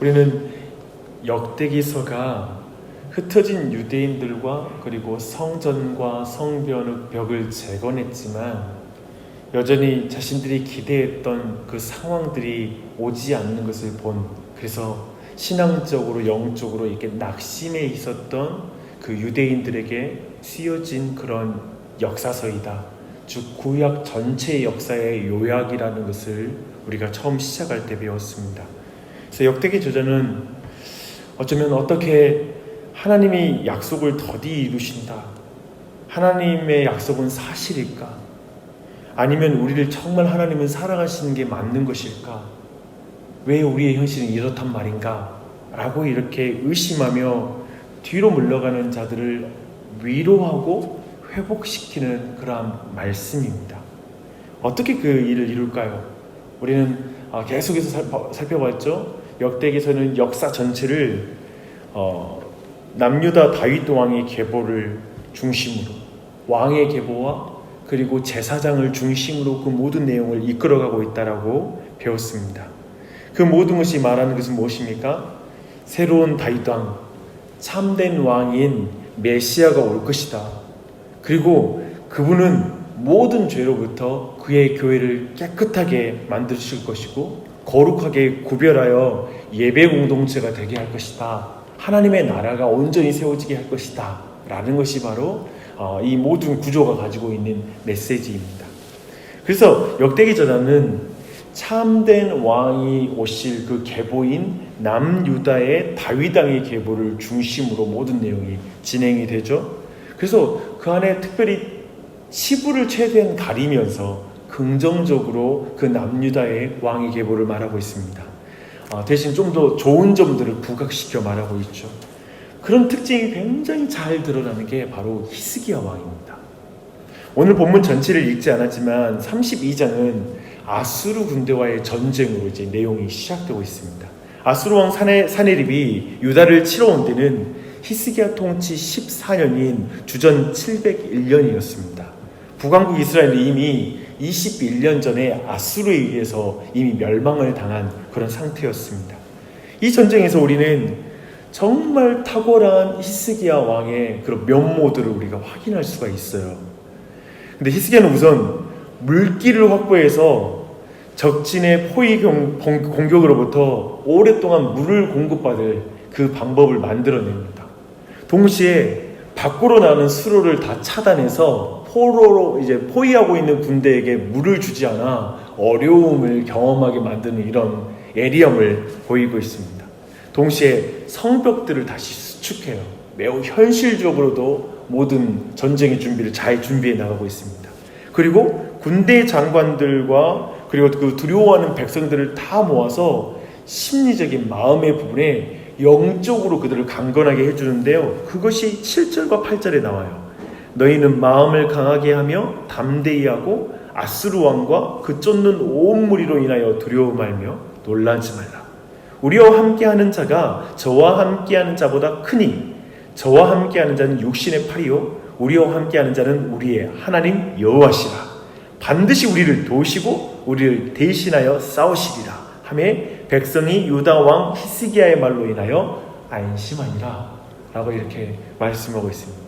우리는 역대기서가 흩어진 유대인들과 그리고 성전과 성벽의 벽을 재건했지만 여전히 자신들이 기대했던 그 상황들이 오지 않는 것을 본, 그래서 신앙적으로 영적으로 이렇게 낙심해 있었던 그 유대인들에게 쓰여진 그런 역사서이다. 즉 구약 전체의 역사의 요약이라는 것을 우리가 처음 시작할 때 배웠습니다. 그래서 역대기 저자는 어쩌면 어떻게 하나님이 약속을 더디 이루신다, 하나님의 약속은 사실일까? 아니면 우리를 정말 하나님은 사랑하시는 게 맞는 것일까? 왜 우리의 현실은 이렇단 말인가? 라고 이렇게 의심하며 뒤로 물러가는 자들을 위로하고 회복시키는 그러한 말씀입니다. 어떻게 그 일을 이룰까요? 우리는 계속해서 살펴봤죠. 역대기서는 역사 전체를 남유다 다윗 왕의 계보를 중심으로, 왕의 계보와 그리고 제사장을 중심으로 그 모든 내용을 이끌어가고 있다라고 배웠습니다. 그 모든 것이 말하는 것은 무엇입니까? 새로운 다윗 왕, 참된 왕인 메시아가 올 것이다. 그리고 그분은 모든 죄로부터 그의 교회를 깨끗하게 만드실 것이고 거룩하게 구별하여 예배 공동체가 되게 할 것이다. 하나님의 나라가 온전히 세워지게 할 것이다. 라는 것이 바로 이 모든 구조가 가지고 있는 메시지입니다. 그래서 역대기 저자는 참된 왕이 오실 그 계보인 남유다의 다윗 왕의 계보를 중심으로 모든 내용이 진행이 되죠. 그래서 그 안에 특별히 치부를 최대한 가리면서 긍정적으로 그 남유다의 왕의 계보를 말하고 있습니다. 대신 좀 더 좋은 점들을 부각시켜 말하고 있죠. 그런 특징이 굉장히 잘 드러나는 게 바로 히스기야 왕입니다. 오늘 본문 전체를 읽지 않았지만 32장은 아수르 군대와의 전쟁으로 이제 내용이 시작되고 있습니다. 아수르 왕 사네립이 유다를 치러 온 때는 히스기야 통치 14년인 주전 701년이었습니다. 북왕국 이스라엘이 이미 21년 전에 아수르에 의해서 이미 멸망을 당한 그런 상태였습니다. 이 전쟁에서 우리는 정말 탁월한 히스기야 왕의 그런 면모들을 우리가 확인할 수가 있어요. 근데 히스기야는 우선 물길을 확보해서 적진의 포위 공격으로부터 오랫동안 물을 공급받을 그 방법을 만들어냅니다. 동시에 밖으로 나는 수로를 다 차단해서 포로로 이제 포위하고 있는 군대에게 물을 주지 않아 어려움을 경험하게 만드는 이런 애리함을 보이고 있습니다. 동시에 성벽들을 다시 수축해요. 매우 현실적으로도 모든 전쟁의 준비를 잘 준비해 나가고 있습니다. 그리고 군대 장관들과 그리고 그 두려워하는 백성들을 다 모아서 심리적인 마음의 부분에 영적으로 그들을 강건하게 해주는데요. 그것이 7절과 8절에 나와요. 너희는 마음을 강하게 하며 담대히 하고 아수르 왕과 그 쫓는 온 무리로 인하여 두려워 말며 놀라지 말라. 우리와 함께하는 자가 저와 함께하는 자보다 크니 저와 함께하는 자는 육신의 팔이요 우리와 함께하는 자는 우리의 하나님 여호와시라. 반드시 우리를 도우시고 우리를 대신하여 싸우시리라 하며 백성이 유다 왕 히스기야의 말로 인하여 안심하니라 라고 이렇게 말씀하고 있습니다.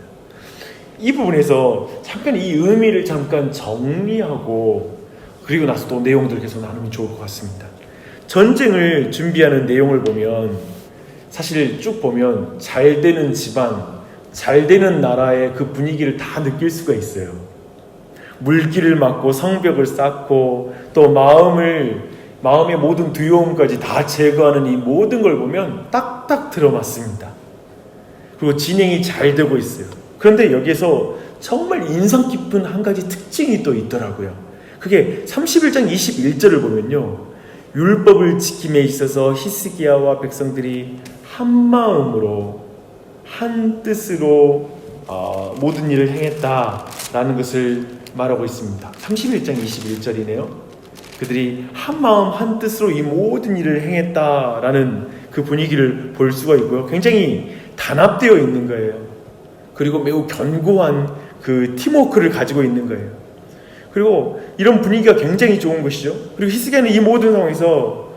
이 부분에서 잠깐 이 의미를 잠깐 정리하고 그리고 나서 또 내용들 계속 나누면 좋을 것 같습니다. 전쟁을 준비하는 내용을 보면 사실 쭉 보면 잘 되는 집안, 잘 되는 나라의 그 분위기를 다 느낄 수가 있어요. 물길을 막고 성벽을 쌓고 또 마음의 모든 두려움까지 다 제거하는 이 모든 걸 보면 딱딱 들어맞습니다. 그리고 진행이 잘 되고 있어요. 그런데 여기에서 정말 인상 깊은 한 가지 특징이 또 있더라고요. 그게 31장 21절을 보면요. 율법을 지킴에 있어서 히스기야와 백성들이 한 마음으로 한 뜻으로 모든 일을 행했다라는 것을 말하고 있습니다. 31장 21절이네요. 그들이 한 마음 한 뜻으로 이 모든 일을 행했다라는 그 분위기를 볼 수가 있고요. 굉장히 단합되어 있는 거예요. 그리고 매우 견고한 그 팀워크를 가지고 있는 거예요. 그리고 이런 분위기가 굉장히 좋은 것이죠. 그리고 히스기야는 이 모든 상황에서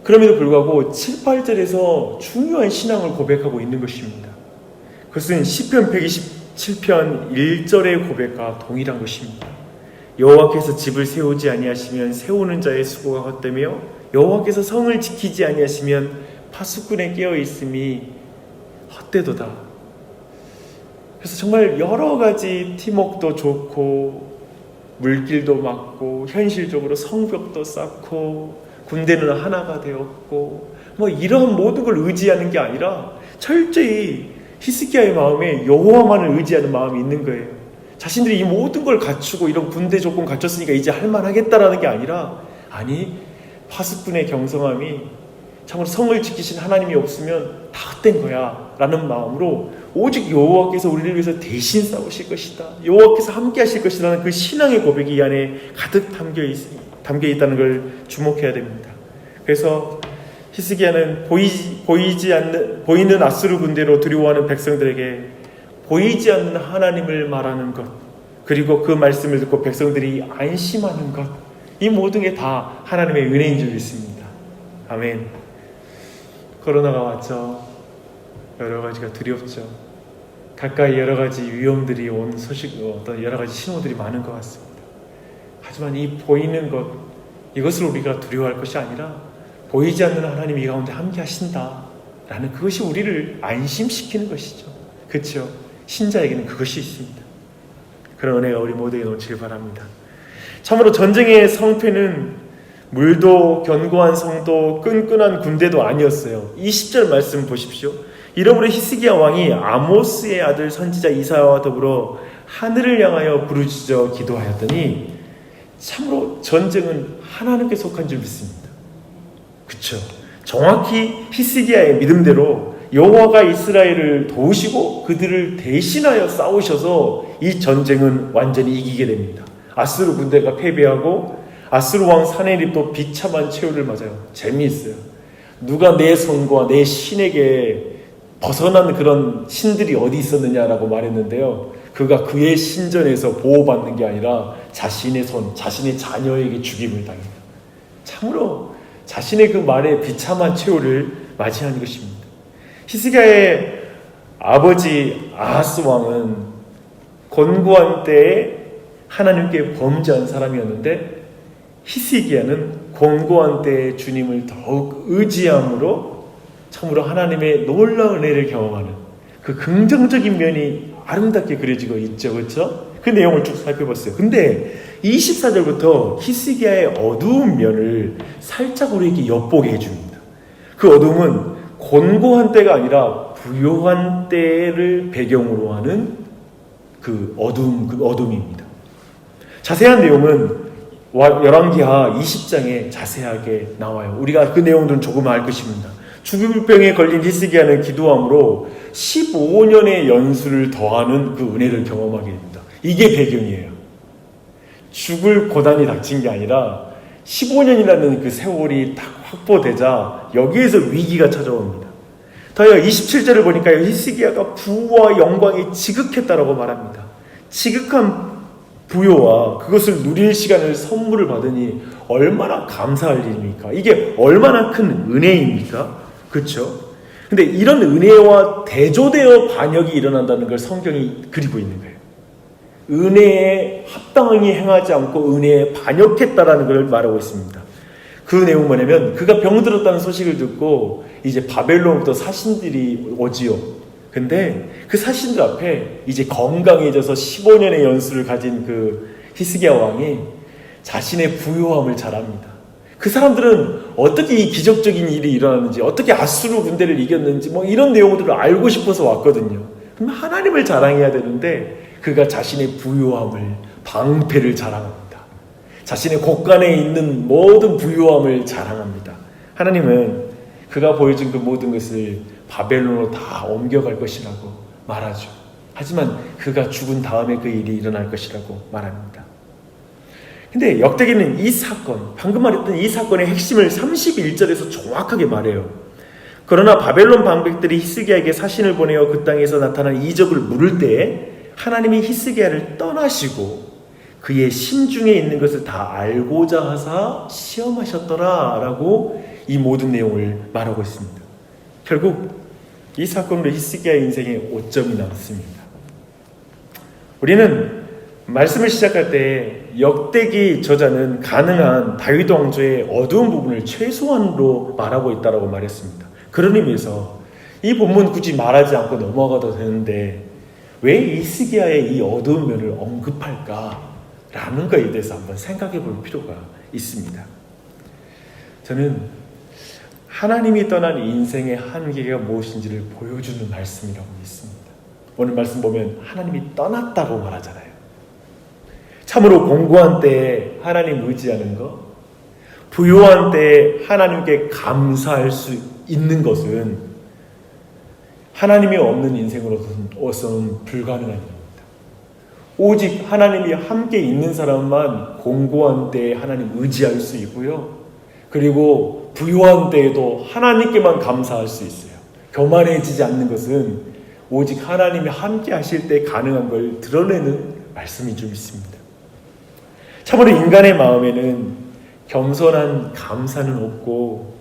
그럼에도 불구하고 7, 8절에서 중요한 신앙을 고백하고 있는 것입니다. 그것은 시편 127편 1절의 고백과 동일한 것입니다. 여호와께서 집을 세우지 아니하시면 세우는 자의 수고가 헛되며 여호와께서 성을 지키지 아니하시면 파수꾼의 깨어 있음이 헛되도다. 그래서 정말 여러 가지 팀워크도 좋고 물길도 막고 현실적으로 성벽도 쌓고 군대는 하나가 되었고 뭐 이런 모든 걸 의지하는 게 아니라 철저히 히스기야의 마음에 여호와만을 의지하는 마음이 있는 거예요. 자신들이 이 모든 걸 갖추고 이런 군대 조건 갖췄으니까 이제 할만하겠다라는 게 아니라, 아니 파수꾼의 경성함이 참으로 성을 지키신 하나님이 없으면 다 헛된 거야 라는 마음으로 오직 여호와께서 우리를 위해서 대신 싸우실 것이다, 여호와께서 함께 하실 것이라는 그 신앙의 고백이 이 안에 가득 담겨 있다는 걸 주목해야 됩니다. 그래서 히스기야는 보이는 아수르 군대로 두려워하는 백성들에게 보이지 않는 하나님을 말하는 것, 그리고 그 말씀을 듣고 백성들이 안심하는 것, 이 모든 게 다 하나님의 은혜인 줄 믿습니다. 아멘. 코로나가 왔죠. 여러 가지가 두렵죠. 가까이 여러 가지 위험들이 온 소식, 어떤 여러 가지 신호들이 많은 것 같습니다. 하지만 이 보이는 것, 이것을 우리가 두려워할 것이 아니라 보이지 않는 하나님이 이 가운데 함께 하신다라는 그것이 우리를 안심시키는 것이죠. 그렇죠? 신자에게는 그것이 있습니다. 그런 은혜가 우리 모두에게 넘치길 바랍니다. 참으로 전쟁의 성패는 물도 견고한 성도 끈끈한 군대도 아니었어요. 이 10절 말씀 보십시오. 이러므로 히스기야 왕이 아모스의 아들 선지자 이사야와 더불어 하늘을 향하여 부르짖어 기도하였더니 참으로 전쟁은 하나님께 속한 줄 믿습니다. 그렇죠? 정확히 히스기야의 믿음대로 여호와가 이스라엘을 도우시고 그들을 대신하여 싸우셔서 이 전쟁은 완전히 이기게 됩니다. 아수르 군대가 패배하고 아수르 왕 사네립도 비참한 최후를 맞아요. 재미있어요. 누가 내 손과 내 신에게 벗어난 그런 신들이 어디 있었느냐라고 말했는데요, 그가 그의 신전에서 보호받는 게 아니라 자신의 손, 자신의 자녀에게 죽임을 당해요. 참으로 자신의 그 말에 비참한 최후를 맞이하는 것입니다. 히스기야의 아버지 아하스 왕은 곤고한 때에 하나님께 범죄한 사람이었는데, 히스기야는 곤고한 때에 주님을 더욱 의지함으로 참으로 하나님의 놀라운 은혜를 경험하는 그 긍정적인 면이 아름답게 그려지고 있죠. 그렇죠? 그 내용을 쭉 살펴봤어요. 근데 24절부터 히스기야의 어두운 면을 살짝 우리에게 엿보게 해줍니다. 그 어둠은 곤고한 때가 아니라 부요한 때를 배경으로 하는 그 어둠입니다. 자세한 내용은 열왕기하 20장에 자세하게 나와요. 우리가 그 내용들은 조금 알 것입니다. 죽을병에 걸린 히스기야는 기도함으로 15년의 연수를 더하는 그 은혜를 경험하게 됩니다. 이게 배경이에요. 죽을 고난이 닥친 게 아니라 15년이라는 그 세월이 딱 확보되자 여기에서 위기가 찾아옵니다. 더하여 27절을 보니까 히스기야가 부와 영광이 지극했다라고 말합니다. 지극한 부요와 그것을 누릴 시간을 선물을 받으니 얼마나 감사할 일입니까? 이게 얼마나 큰 은혜입니까? 그렇죠? 근데 이런 은혜와 대조되어 반역이 일어난다는 걸 성경이 그리고 있는 거예요. 은혜에 합당히 행하지 않고 은혜에 반역했다라는 걸 말하고 있습니다. 그 내용은 뭐냐면, 그가 병들었다는 소식을 듣고 이제 바벨론부터 사신들이 오지요. 근데 그 사신들 앞에 이제 건강해져서 15년의 연수를 가진 그 히스기야 왕이 자신의 부요함을 자랑합니다. 그 사람들은 어떻게 이 기적적인 일이 일어났는지, 어떻게 아수르 군대를 이겼는지 뭐 이런 내용들을 알고 싶어서 왔거든요. 그럼 하나님을 자랑해야 되는데 그가 자신의 부요함을, 방패를 자랑합니다. 자신의 곳간에 있는 모든 부요함을 자랑합니다. 하나님은 그가 보여준 그 모든 것을 바벨론으로 다 옮겨갈 것이라고 말하죠. 하지만 그가 죽은 다음에 그 일이 일어날 것이라고 말합니다. 근데 역대기는 이 사건, 방금 말했던 이 사건의 핵심을 31절에서 정확하게 말해요. 그러나 바벨론 방백들이 히스기야에게 사신을 보내어 그 땅에서 나타난 이적을 물을 때에 하나님이 히스기야를 떠나시고 그의 심중에 있는 것을 다 알고자 하사 시험하셨더라 라고 이 모든 내용을 말하고 있습니다. 결국 이 사건으로 히스기야의 인생에 오점이 남습니다. 우리는 말씀을 시작할 때 역대기 저자는 가능한 다윗 왕조의 어두운 부분을 최소한으로 말하고 있다고 말했습니다. 그런 의미에서 이 본문 굳이 말하지 않고 넘어가도 되는데 왜 히스기야의 이 어두운 면을 언급할까라는 것에 대해서 한번 생각해 볼 필요가 있습니다. 저는 하나님이 떠난 인생의 한계가 무엇인지를 보여주는 말씀이라고 믿습니다. 오늘 말씀 보면 하나님이 떠났다고 말하잖아요. 참으로 공고한 때에 하나님 의지하는 것, 부요한 때에 하나님께 감사할 수 있는 것은 하나님이 없는 인생으로서는 불가능한 일입니다. 오직 하나님이 함께 있는 사람만 공고한 때에 하나님 의지할 수 있고요. 그리고 부요한 때에도 하나님께만 감사할 수 있어요. 교만해지지 않는 것은 오직 하나님이 함께 하실 때 가능한 걸 드러내는 말씀이 좀 있습니다. 참으로 인간의 마음에는 겸손한 감사는 없고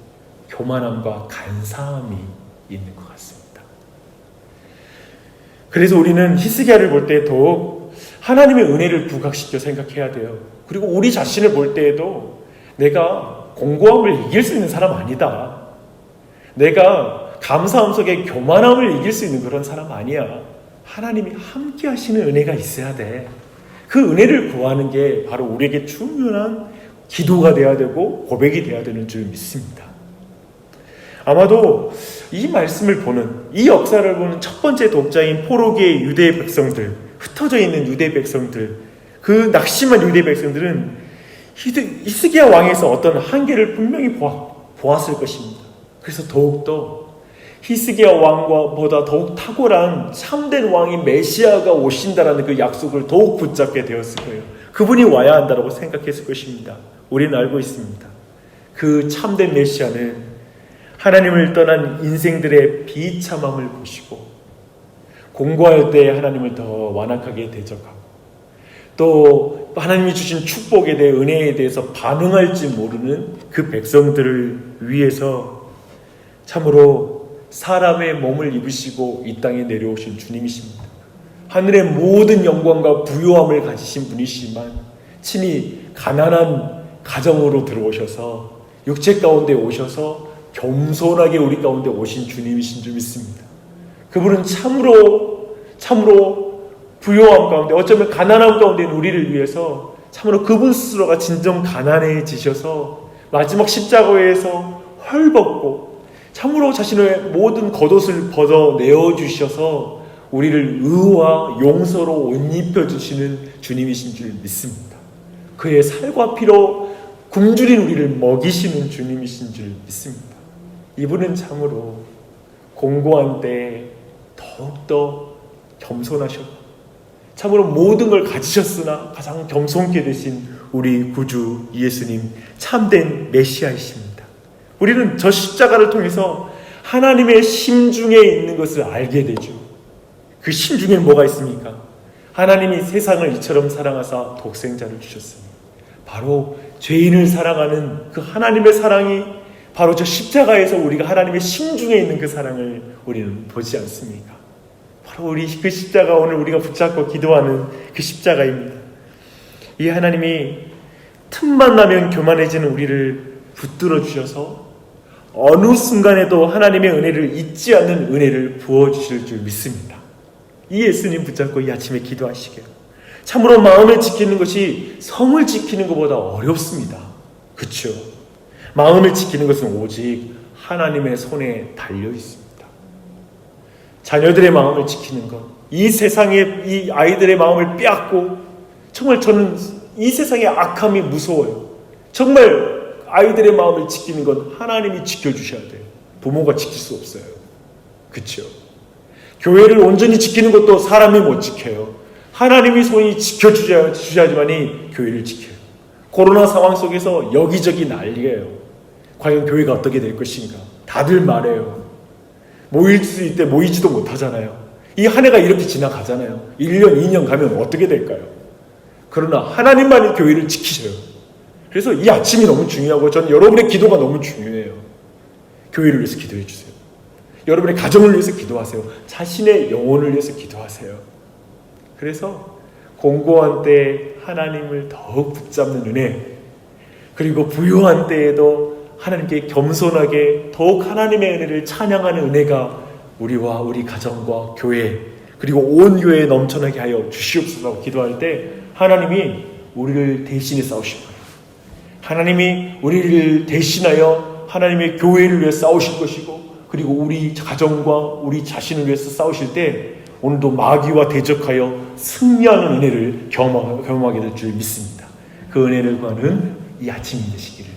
교만함과 간사함이 있는 것 같습니다. 그래서 우리는 히스기야를 볼 때 더욱 하나님의 은혜를 부각시켜 생각해야 돼요. 그리고 우리 자신을 볼 때에도 내가 공고함을 이길 수 있는 사람 아니다. 내가 감사함 속에 교만함을 이길 수 있는 그런 사람 아니야. 하나님이 함께 하시는 은혜가 있어야 돼. 그 은혜를 구하는 게 바로 우리에게 중요한 기도가 돼야 되고 고백이 돼야 되는 줄 믿습니다. 아마도 이 말씀을 보는, 이 역사를 보는 첫 번째 독자인 포로기의 유대 백성들, 흩어져 있는 유대 백성들, 그 낙심한 유대 백성들은 히스기야 왕에서 어떤 한계를 분명히 보았을 것입니다. 그래서 더욱더 히스기야 왕보다 더욱 탁월한 참된 왕인 메시아가 오신다라는 그 약속을 더욱 붙잡게 되었을 거예요. 그분이 와야 한다고 생각했을 것입니다. 우리는 알고 있습니다. 그 참된 메시아는 하나님을 떠난 인생들의 비참함을 보시고 공고할 때 하나님을 더 완악하게 대적하고 또 하나님이 주신 축복에 대해 은혜에 대해서 반응할지 모르는 그 백성들을 위해서 참으로 사람의 몸을 입으시고 이 땅에 내려오신 주님이십니다. 하늘의 모든 영광과 부요함을 가지신 분이시지만 친히 가난한 가정으로 들어오셔서 육체 가운데 오셔서 겸손하게 우리 가운데 오신 주님이신 줄 믿습니다. 그분은 참으로 부요함 가운데, 어쩌면 가난함 가운데 있는 우리를 위해서 참으로 그분 스스로가 진정 가난해지셔서 마지막 십자가에서 헐벗고 참으로 자신의 모든 겉옷을 벗어 내어주셔서 우리를 의와 용서로 옷 입혀주시는 주님이신 줄 믿습니다. 그의 살과 피로 굶주린 우리를 먹이시는 주님이신 줄 믿습니다. 이분은 참으로 공고한 때에 더욱더 겸손하셨고 참으로 모든 걸 가지셨으나 가장 겸손케 되신 우리 구주 예수님, 참된 메시아이십니다. 우리는 저 십자가를 통해서 하나님의 심중에 있는 것을 알게 되죠. 그 심중에는 뭐가 있습니까? 하나님이 세상을 이처럼 사랑하사 독생자를 주셨습니다. 바로 죄인을 사랑하는 그 하나님의 사랑이 바로 저 십자가에서 우리가 하나님의 심중에 있는 그 사랑을 우리는 보지 않습니까? 바로 우리 그 십자가, 오늘 우리가 붙잡고 기도하는 그 십자가입니다. 이 하나님이 틈만 나면 교만해지는 우리를 붙들어 주셔서 어느 순간에도 하나님의 은혜를 잊지 않는 은혜를 부어주실 줄 믿습니다. 이 예수님 붙잡고 이 아침에 기도하시게요. 참으로 마음을 지키는 것이 성을 지키는 것보다 어렵습니다. 그렇죠? 마음을 지키는 것은 오직 하나님의 손에 달려 있습니다. 자녀들의 마음을 지키는 것, 이 세상의 이 아이들의 마음을 빼앗고, 정말 저는 이 세상의 악함이 무서워요. 정말 아이들의 마음을 지키는 건 하나님이 지켜주셔야 돼요. 부모가 지킬 수 없어요. 그렇죠? 교회를 온전히 지키는 것도 사람이 못 지켜요. 하나님이 손이 지켜주셔야지만이 교회를 지켜요. 코로나 상황 속에서 여기저기 난리예요. 과연 교회가 어떻게 될 것인가? 다들 말해요. 모일 수 있을 때 모이지도 못하잖아요. 이 한 해가 이렇게 지나가잖아요. 1년, 2년 가면 어떻게 될까요? 그러나 하나님만이 교회를 지키셔요. 그래서 이 아침이 너무 중요하고 저는 여러분의 기도가 너무 중요해요. 교회를 위해서 기도해 주세요. 여러분의 가정을 위해서 기도하세요. 자신의 영혼을 위해서 기도하세요. 그래서 공고한 때에 하나님을 더욱 붙잡는 은혜, 그리고 부유한 때에도 하나님께 겸손하게 더욱 하나님의 은혜를 찬양하는 은혜가 우리와 우리 가정과 교회, 그리고 온 교회에 넘쳐나게 하여 주시옵소서 기도할 때 하나님이 우리를 대신해 싸우실 거예요. 하나님이 우리를 대신하여 하나님의 교회를 위해 싸우실 것이고, 그리고 우리 가정과 우리 자신을 위해서 싸우실 때 오늘도 마귀와 대적하여 승리하는 은혜를 경험하게 될 줄 믿습니다. 그 은혜를 구하는 이 아침이 되시기를